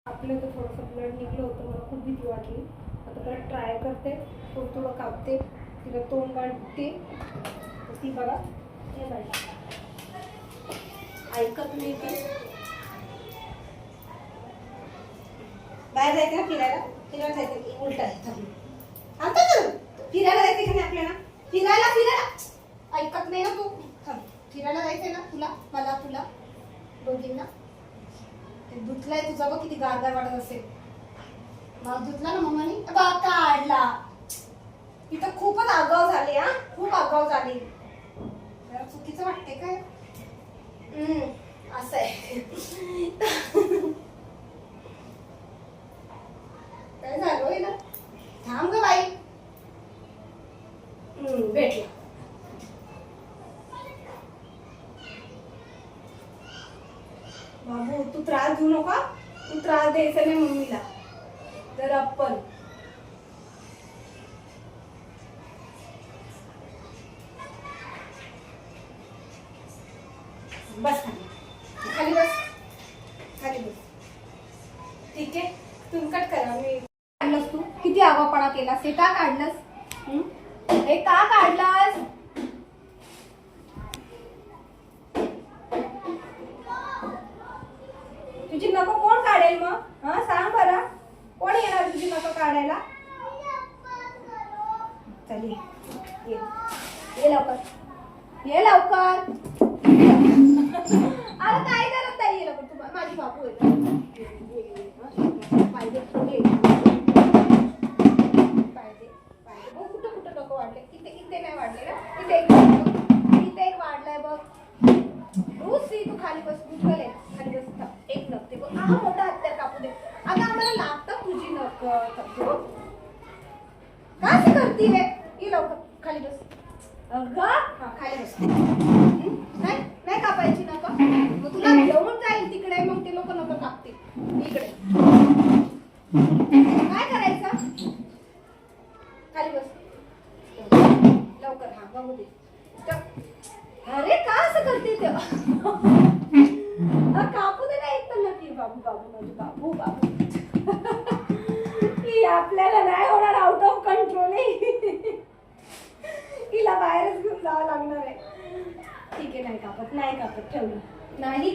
आपलं तर थोडंसं ब्लड निघलं होतं, मला खूप भीती वाटली. आता परत ट्राय करते, थोडं थोडं कापते, तिला तोंड बांधते. ती बघा हे बाई ऐकत नाही ती. बाहेर जायचं ना फिरायला, फिरायला जायचं उलट आहे. फिरायला जायचं का नाही आपल्याला? फिरायला फिरायला ऐकत नाही ना तू. फिरायला जायचंय ना तुला, मला तुला दोघींना. धुतलाय तुझा बघ किती गारगार वाटत असेल. मग धुतला ना मम्मानी काढला. तिथं खूपच आगाव झाली, हा खूप आगाव झाली. जरा चुकीचं वाटते काय? असं आहे. काय झालं ना? थांब ग बाई. भेटला. बाबू तू त्रास देऊ नका, तू त्रास द्यायचा नाही मम्मीला. तर आपण बस खाली बस, खाली बस. ठीक आहे, तुम्ही कट करा. मी काढलंस तू किती आवापणा केलास. हे का काढलंस? हे का काढलंस? तुझी नको कोण काढेल मग? हा सांग बरं, कोण येणार तुझी नको काढायला? चल ये, ये लवकर, ये लवकर. अरे काय करत नाही, ये लवकर. तू माझी बाबू आहे. पाहिजे कुठं कुठं नको वाढले. इथे नाही वाढले ना, इथे एक वाढलाय बघ. तू खाली बस. बुजगले खाली बस. एक नकते बघ. हा मोठा हत्यार कापू दे. अगं आम्हाला लागतं तुझी नक. काय करती है? ये लवकर खाली बस. अगं हा खाली बस. नाही नाही कापायची नका. मग तुला घेऊन जाईल तिकडे, मग ते लोक नका कापतील इकडे. काय करायचं? खाली बस लवकर. हा बघू दे. अरे का असं करते ते? कापू दे ना एक तर नक्की. बाबू बाबू म्हणजे बाबू बाबू. ही आपल्याला नाही होणार, आउट ऑफ कंट्रोल आहे. हिला बाहेरच घेऊन जावं लागणार आहे. ठीक आहे, नाही कापत, नाही कापत, ठेवलं नाही.